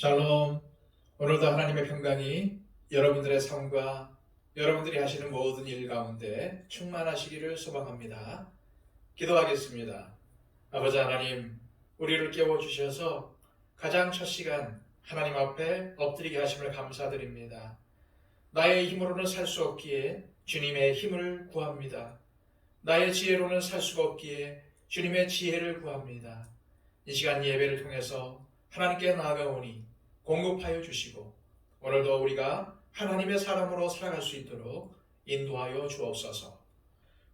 샬롬. 오늘도 하나님의 평강이 여러분들의 삶과 여러분들이 하시는 모든 일 가운데 충만하시기를 소망합니다. 기도하겠습니다. 아버지 하나님, 우리를 깨워주셔서 가장 첫 시간 하나님 앞에 엎드리게 하심을 감사드립니다. 나의 힘으로는 살 수 없기에 주님의 힘을 구합니다. 나의 지혜로는 살 수가 없기에 주님의 지혜를 구합니다. 이 시간 예배를 통해서 하나님께 나아가오니 공급하여 주시고 오늘도 우리가 하나님의 사람으로 살아갈 수 있도록 인도하여 주옵소서.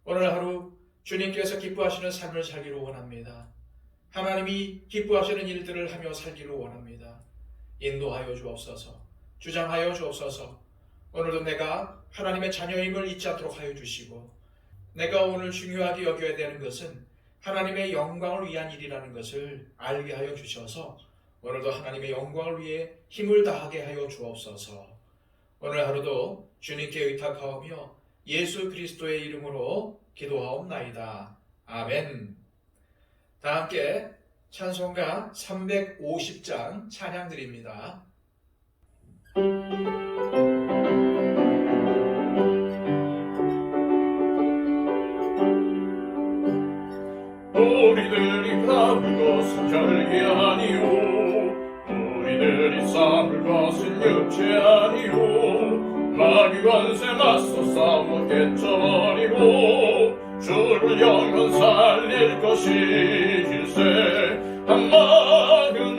오늘 하루 주님께서 기뻐하시는 삶을 살기를 원합니다. 하나님이 기뻐하시는 일들을 하며 살기를 원합니다. 인도하여 주옵소서. 주장하여 주옵소서. 오늘도 내가 하나님의 자녀임을 잊지 않도록 하여 주시고 내가 오늘 중요하게 여겨야 되는 것은 하나님의 영광을 위한 일이라는 것을 알게 하여 주셔서 오늘도 하나님의 영광을 위해 힘을 다하게 하여 주옵소서. 오늘 하루도 주님께 의탁하오며 예수 그리스도의 이름으로 기도하옵나이다. 아멘. 다 함께 찬송가 350장 찬양 드립니다. 우리들이 가는 것은 별게 아니오, 우리들이 싸울 것은 육체 아니오. 마귀 권세 맞서 싸워 깨쳐버리고 주를 영원 살릴 것일세. 한마음으로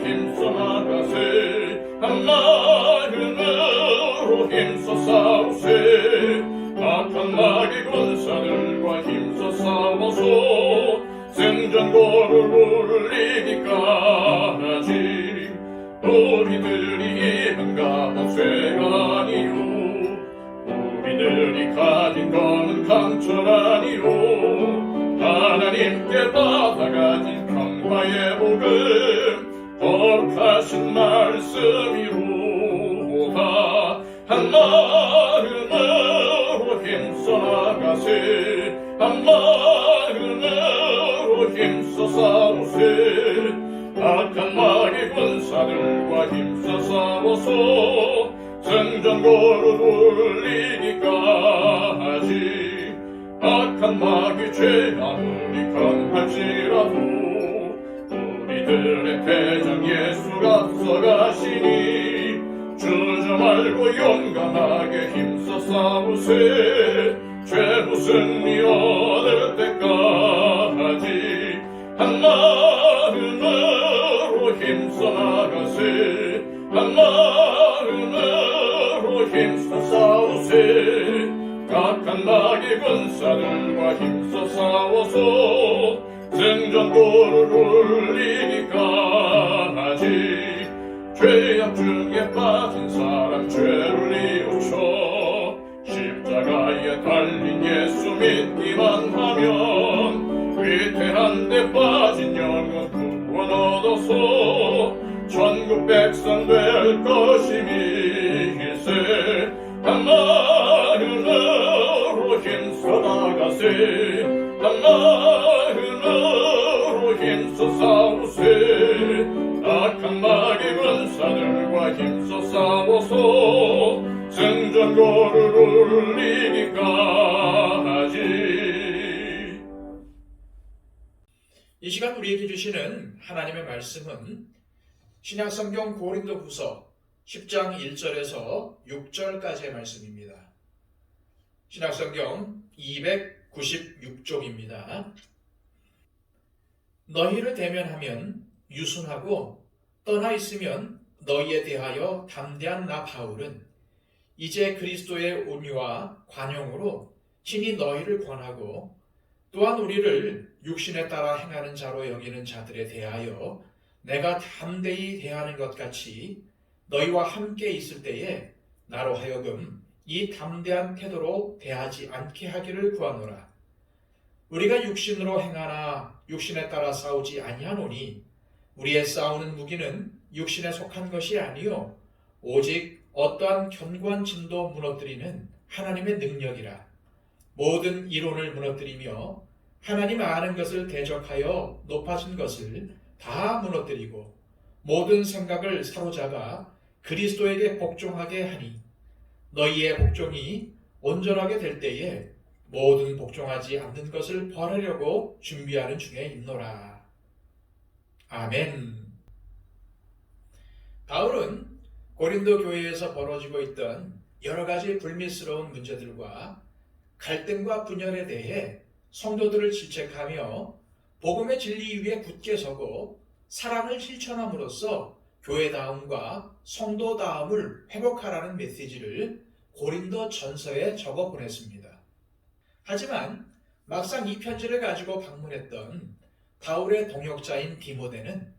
힘써 나가세, 한마음으로 힘써 싸우세. 악한 마귀 군사들과 힘써 싸워서 생전고를 울리기까지 우리들이 입은 값은 쇠가 아니오, 우리들이 가진 거는 강철 아니오. 하나님께 받아가진 평화의 복음 거룩하신 말씀이로다. 한마음으로 힘써 나가세, 한마음으로 힘써 싸우세. 악한 마귀 군사들과 힘써 싸워서 생전고를 울리기까지. 악한 마귀 죄 아무리 강할지라도 우리들의 대장 예수가 앞서가시니 주저 말고 용감하게 힘써 싸우세. 죄로 승리 얻을 때까지 한마음으로 힘써 나가세, 한마음으로 힘써 싸우세. 악한 마귀 군사들과 힘써 싸워서 생전고를 울리기까지. 죄악 중에 빠진 사람 죄를 뉘우쳐 십자가에 달린 예수 믿기만 하면 위태한 데 빠진 영혼 구원 얻어서 천국 백성 될 것임일세. 한마음으로 힘써 나가세, 한마음으로 힘써 싸우세. 악한 마귀 군사들과 힘써 싸워서 생전고를 울리기까지. 이 시간 우리에게 주시는 하나님의 말씀은 신약성경 고린도후서 10장 1절에서 6절까지의 말씀입니다. 신약성경 296쪽입니다. 너희를 대면하면 유순하고 떠나 있으면 너희에 대하여 담대한 나 바울은 이제 그리스도의 온유와 관용으로 친히 너희를 권하고 또한 우리를 육신에 따라 행하는 자로 여기는 자들에 대하여 내가 담대히 대하는 것 같이 너희와 함께 있을 때에 나로 하여금 이 담대한 태도로 대하지 않게 하기를 구하노라. 우리가 육신으로 행하나 육신에 따라 싸우지 아니하노니 우리의 싸우는 무기는 육신에 속한 것이 아니요 오직 어떠한 견고한 진도 무너뜨리는 하나님의 능력이라. 모든 이론을 무너뜨리며 하나님 아는 것을 대적하여 높아진 것을 다 무너뜨리고 모든 생각을 사로잡아 그리스도에게 복종하게 하니 너희의 복종이 온전하게 될 때에 모든 복종하지 않는 것을 벌하려고 준비하는 중에 있노라. 아멘. 바울은 고린도 교회에서 벌어지고 있던 여러 가지 불미스러운 문제들과 갈등과 분열에 대해 성도들을 질책하며 복음의 진리 위에 굳게 서고 사랑을 실천함으로써 교회다움과 성도다움을 회복하라는 메시지를 고린도 전서에 적어 보냈습니다. 하지만 막상 이 편지를 가지고 방문했던 바울의 동역자인 디모데는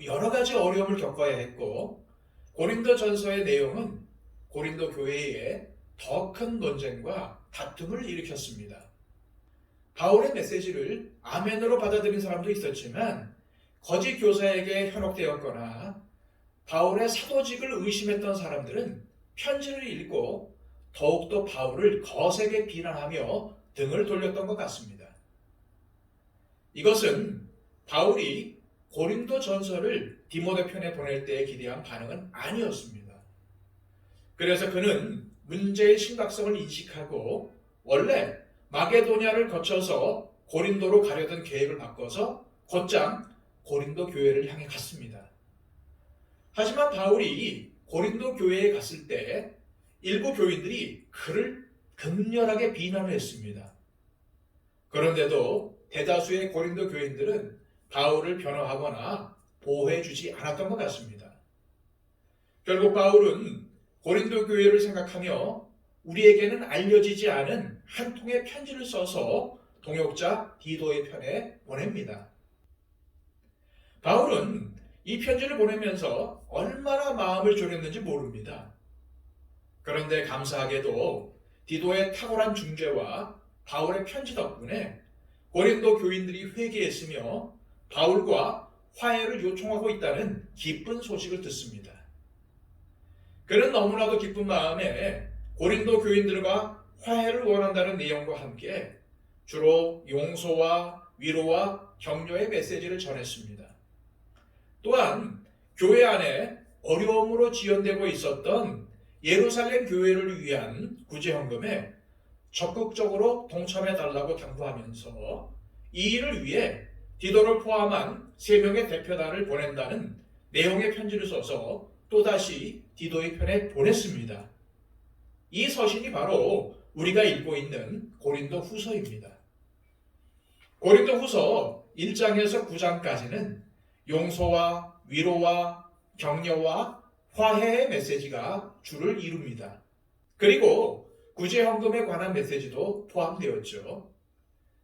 여러 가지 어려움을 겪어야 했고 고린도 전서의 내용은 고린도 교회에 더 큰 논쟁과 다툼을 일으켰습니다. 바울의 메시지를 아멘으로 받아들인 사람도 있었지만 거짓 교사에게 현혹되었거나 바울의 사도직을 의심했던 사람들은 편지를 읽고 더욱더 바울을 거세게 비난하며 등을 돌렸던 것 같습니다. 이것은 바울이 고린도 전서를 디모데 편에 보낼 때에 기대한 반응은 아니었습니다. 그래서 그는 문제의 심각성을 인식하고 원래 마게도냐를 거쳐서 고린도로 가려던 계획을 바꿔서 곧장 고린도 교회를 향해 갔습니다. 하지만 바울이 고린도 교회에 갔을 때 일부 교인들이 그를 극렬하게 비난을 했습니다. 그런데도 대다수의 고린도 교인들은 바울을 변호하거나 보호해주지 않았던 것 같습니다. 결국 바울은 고린도 교회를 생각하며 우리에게는 알려지지 않은 한 통의 편지를 써서 동역자 디도의 편에 보냅니다. 바울은 이 편지를 보내면서 얼마나 마음을 졸였는지 모릅니다. 그런데 감사하게도 디도의 탁월한 중재와 바울의 편지 덕분에 고린도 교인들이 회개했으며 바울과 화해를 요청하고 있다는 기쁜 소식을 듣습니다. 그는 너무나도 기쁜 마음에 고린도 교인들과 화해를 원한다는 내용과 함께 주로 용서와 위로와 격려의 메시지를 전했습니다. 또한 교회 안에 어려움으로 지연되고 있었던 예루살렘 교회를 위한 구제헌금에 적극적으로 동참해달라고 당부하면서 이 일을 위해 디도를 포함한 3명의 대표단을 보낸다는 내용의 편지를 써서 또다시 디도의 편에 보냈습니다. 이 서신이 바로 우리가 읽고 있는 고린도 후서입니다. 고린도 후서 1장에서 9장까지는 용서와 위로와 격려와 화해의 메시지가 주를 이룹니다. 그리고 구제헌금에 관한 메시지도 포함되었죠.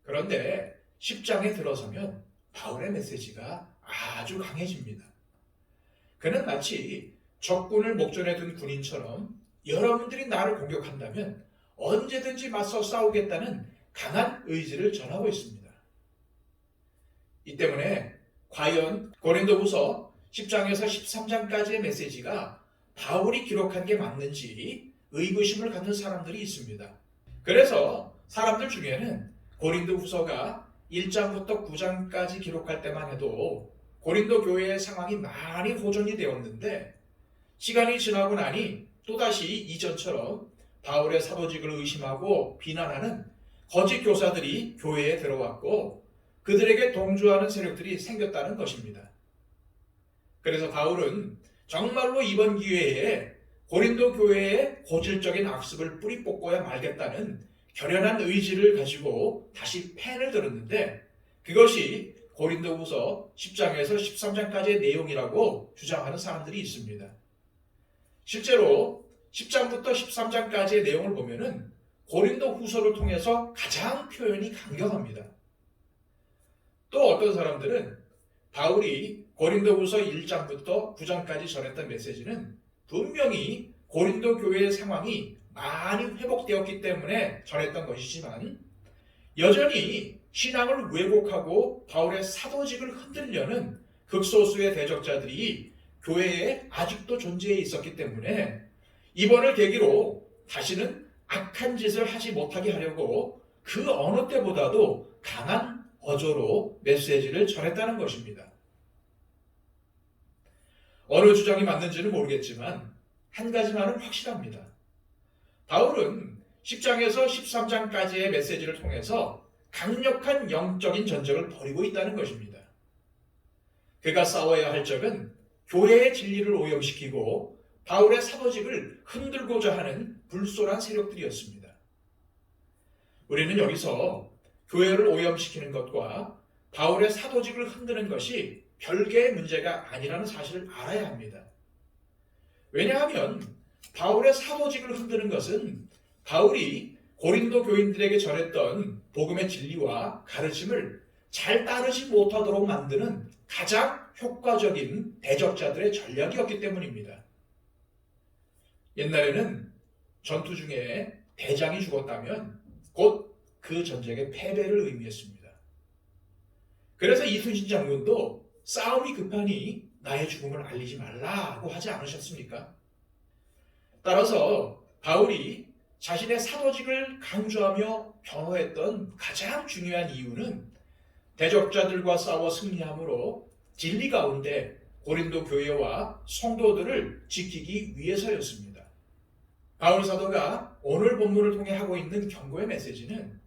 그런데 10장에 들어서면 바울의 메시지가 아주 강해집니다. 그는 마치 적군을 목전에 둔 군인처럼 여러분들이 나를 공격한다면 언제든지 맞서 싸우겠다는 강한 의지를 전하고 있습니다. 이 때문에 과연 고린도후서 10장에서 13장까지의 메시지가 바울이 기록한 게 맞는지 의구심을 갖는 사람들이 있습니다. 그래서 사람들 중에는 고린도후서가 1장부터 9장까지 기록할 때만 해도 고린도 교회의 상황이 많이 호전이 되었는데 시간이 지나고 나니 또다시 이전처럼 바울의 사도직을 의심하고 비난하는 거짓 교사들이 교회에 들어왔고 그들에게 동조하는 세력들이 생겼다는 것입니다. 그래서 바울은 정말로 이번 기회에 고린도 교회의 고질적인 악습을 뿌리 뽑고야 말겠다는 결연한 의지를 가지고 다시 펜을 들었는데 그것이 고린도후서 10장에서 13장까지의 내용이라고 주장하는 사람들이 있습니다. 실제로 10장부터 13장까지의 내용을 보면은 고린도후서를 통해서 가장 표현이 강경합니다. 또 어떤 사람들은 바울이 고린도후서 1장부터 9장까지 전했던 메시지는 분명히 고린도 교회의 상황이 많이 회복되었기 때문에 전했던 것이지만 여전히 신앙을 왜곡하고 바울의 사도직을 흔들려는 극소수의 대적자들이 교회에 아직도 존재해 있었기 때문에 이번을 계기로 다시는 악한 짓을 하지 못하게 하려고 그 어느 때보다도 강한 어조로 메시지를 전했다는 것입니다. 어느 주장이 맞는지는 모르겠지만 한 가지만은 확실합니다. 바울은 10장에서 13장까지의 메시지를 통해서 강력한 영적인 전쟁을 벌이고 있다는 것입니다. 그가 싸워야 할 적은 교회의 진리를 오염시키고 바울의 사도직을 흔들고자 하는 불손한 세력들이었습니다. 우리는 여기서 교회를 오염시키는 것과 바울의 사도직을 흔드는 것이 별개의 문제가 아니라는 사실을 알아야 합니다. 왜냐하면 바울의 사도직을 흔드는 것은 바울이 고린도 교인들에게 전했던 복음의 진리와 가르침을 잘 따르지 못하도록 만드는 가장 효과적인 대적자들의 전략이었기 때문입니다. 옛날에는 전투 중에 대장이 죽었다면 곧 그 전쟁의 패배를 의미했습니다. 그래서 이순신 장군도 싸움이 급하니 나의 죽음을 알리지 말라고 하지 않으셨습니까? 따라서 바울이 자신의 사도직을 강조하며 변호했던 가장 중요한 이유는 대적자들과 싸워 승리함으로 진리 가운데 고린도 교회와 성도들을 지키기 위해서였습니다. 바울 사도가 오늘 본문을 통해 하고 있는 경고의 메시지는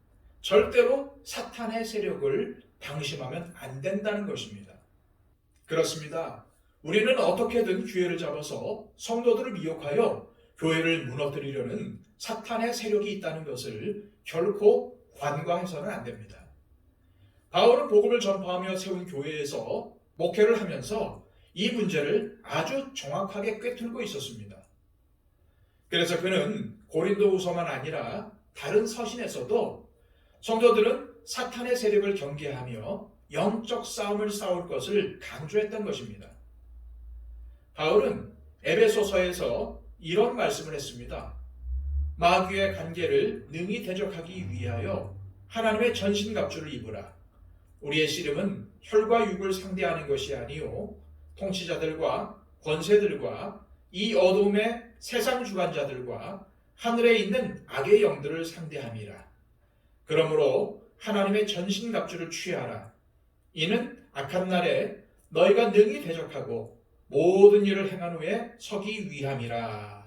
절대로 사탄의 세력을 방심하면 안 된다는 것입니다. 그렇습니다. 우리는 어떻게든 기회를 잡아서 성도들을 미혹하여 교회를 무너뜨리려는 사탄의 세력이 있다는 것을 결코 관과해서는 안 됩니다. 바울은 복음을 전파하며 세운 교회에서 목회를 하면서 이 문제를 아주 정확하게 꿰뚫고 있었습니다. 그래서 그는 고린도후서만 아니라 다른 서신에서도 성도들은 사탄의 세력을 경계하며 영적 싸움을 싸울 것을 강조했던 것입니다. 바울은 에베소서에서 이런 말씀을 했습니다. 마귀의 관계를 능히 대적하기 위하여 하나님의 전신갑주를 입으라. 우리의 씨름은 혈과 육을 상대하는 것이 아니요 통치자들과 권세들과 이 어둠의 세상 주관자들과 하늘에 있는 악의 영들을 상대함이라. 그러므로 하나님의 전신갑주를 취하라. 이는 악한 날에 너희가 능히 대적하고 모든 일을 행한 후에 서기 위함이라.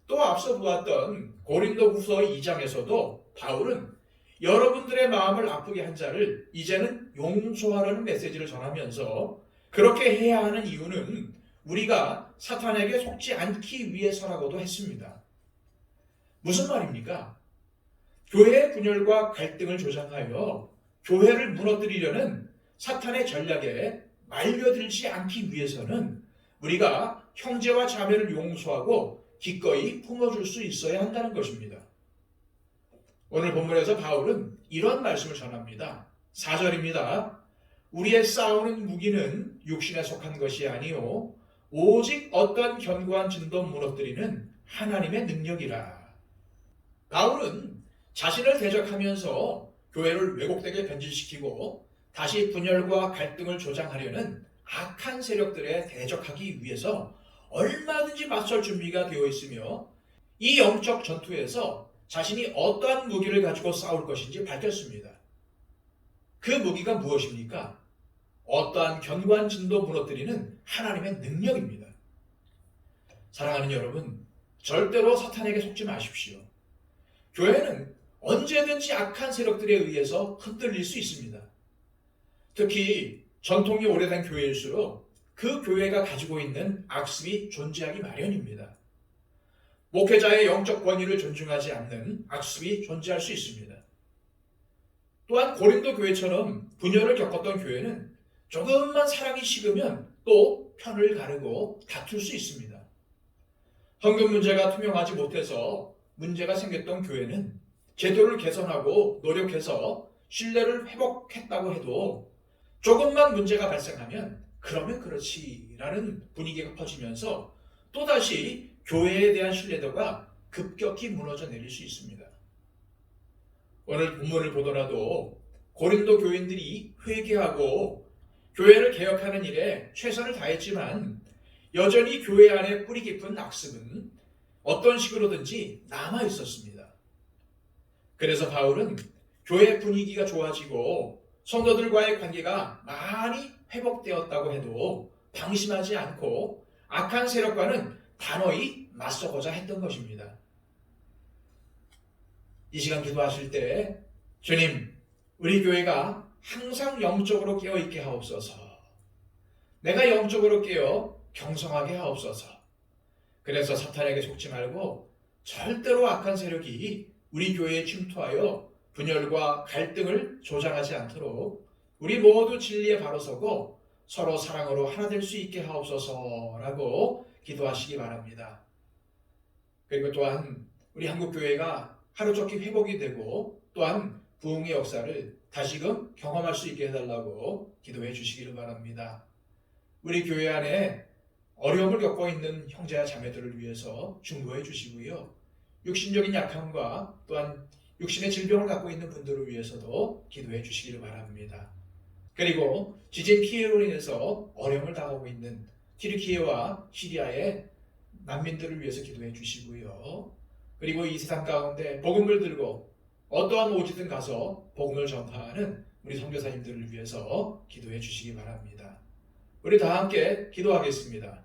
또 앞서 보았던 고린도후서 2장에서도 바울은 여러분들의 마음을 아프게 한 자를 이제는 용서하라는 메시지를 전하면서 그렇게 해야 하는 이유는 우리가 사탄에게 속지 않기 위해서라고도 했습니다. 무슨 말입니까? 교회의 분열과 갈등을 조장하여 교회를 무너뜨리려는 사탄의 전략에 말려들지 않기 위해서는 우리가 형제와 자매를 용서하고 기꺼이 품어줄 수 있어야 한다는 것입니다. 오늘 본문에서 바울은 이런 말씀을 전합니다. 4절입니다. 우리의 싸우는 무기는 육신에 속한 것이 아니요 오직 어떤 견고한 진도 무너뜨리는 하나님의 능력이라. 바울은 자신을 대적하면서 교회를 왜곡되게 변질시키고 다시 분열과 갈등을 조장하려는 악한 세력들에 대적하기 위해서 얼마든지 맞설 준비가 되어 있으며 이 영적 전투에서 자신이 어떠한 무기를 가지고 싸울 것인지 밝혔습니다. 그 무기가 무엇입니까? 어떠한 견고한 진도 무너뜨리는 하나님의 능력입니다. 사랑하는 여러분, 절대로 사탄에게 속지 마십시오. 교회는 언제든지 악한 세력들에 의해서 흔들릴 수 있습니다. 특히 전통이 오래된 교회일수록 그 교회가 가지고 있는 악습이 존재하기 마련입니다. 목회자의 영적 권위를 존중하지 않는 악습이 존재할 수 있습니다. 또한 고린도 교회처럼 분열을 겪었던 교회는 조금만 사랑이 식으면 또 편을 가르고 다툴 수 있습니다. 헌금 문제가 투명하지 못해서 문제가 생겼던 교회는 제도를 개선하고 노력해서 신뢰를 회복했다고 해도 조금만 문제가 발생하면 그러면 그렇지라는 분위기가 퍼지면서 또다시 교회에 대한 신뢰도가 급격히 무너져 내릴 수 있습니다. 오늘 본문을 보더라도 고린도 교인들이 회개하고 교회를 개혁하는 일에 최선을 다했지만 여전히 교회 안에 뿌리 깊은 악습은 어떤 식으로든지 남아 있었습니다. 그래서 바울은 교회 분위기가 좋아지고 성도들과의 관계가 많이 회복되었다고 해도 방심하지 않고 악한 세력과는 단호히 맞서고자 했던 것입니다. 이 시간 기도하실 때 주님, 우리 교회가 항상 영적으로 깨어있게 하옵소서. 내가 영적으로 깨어 경성하게 하옵소서. 그래서 사탄에게 속지 말고 절대로 악한 세력이 우리 교회에 침투하여 분열과 갈등을 조장하지 않도록 우리 모두 진리에 바로 서고 서로 사랑으로 하나 될 수 있게 하옵소서라고 기도하시기 바랍니다. 그리고 또한 우리 한국교회가 하루속히 회복이 되고 또한 부흥의 역사를 다시금 경험할 수 있게 해달라고 기도해 주시기를 바랍니다. 우리 교회 안에 어려움을 겪고 있는 형제와 자매들을 위해서 중보해 주시고요. 육신적인 약함과 또한 육신의 질병을 갖고 있는 분들을 위해서도 기도해 주시기를 바랍니다. 그리고 지진 피해로 인해서 어려움을 당하고 있는 튀르키예와 시리아의 난민들을 위해서 기도해 주시고요. 그리고 이 세상 가운데 복음을 들고 어떠한 오지든 가서 복음을 전파하는 우리 선교사님들을 위해서 기도해 주시기 바랍니다. 우리 다 함께 기도하겠습니다.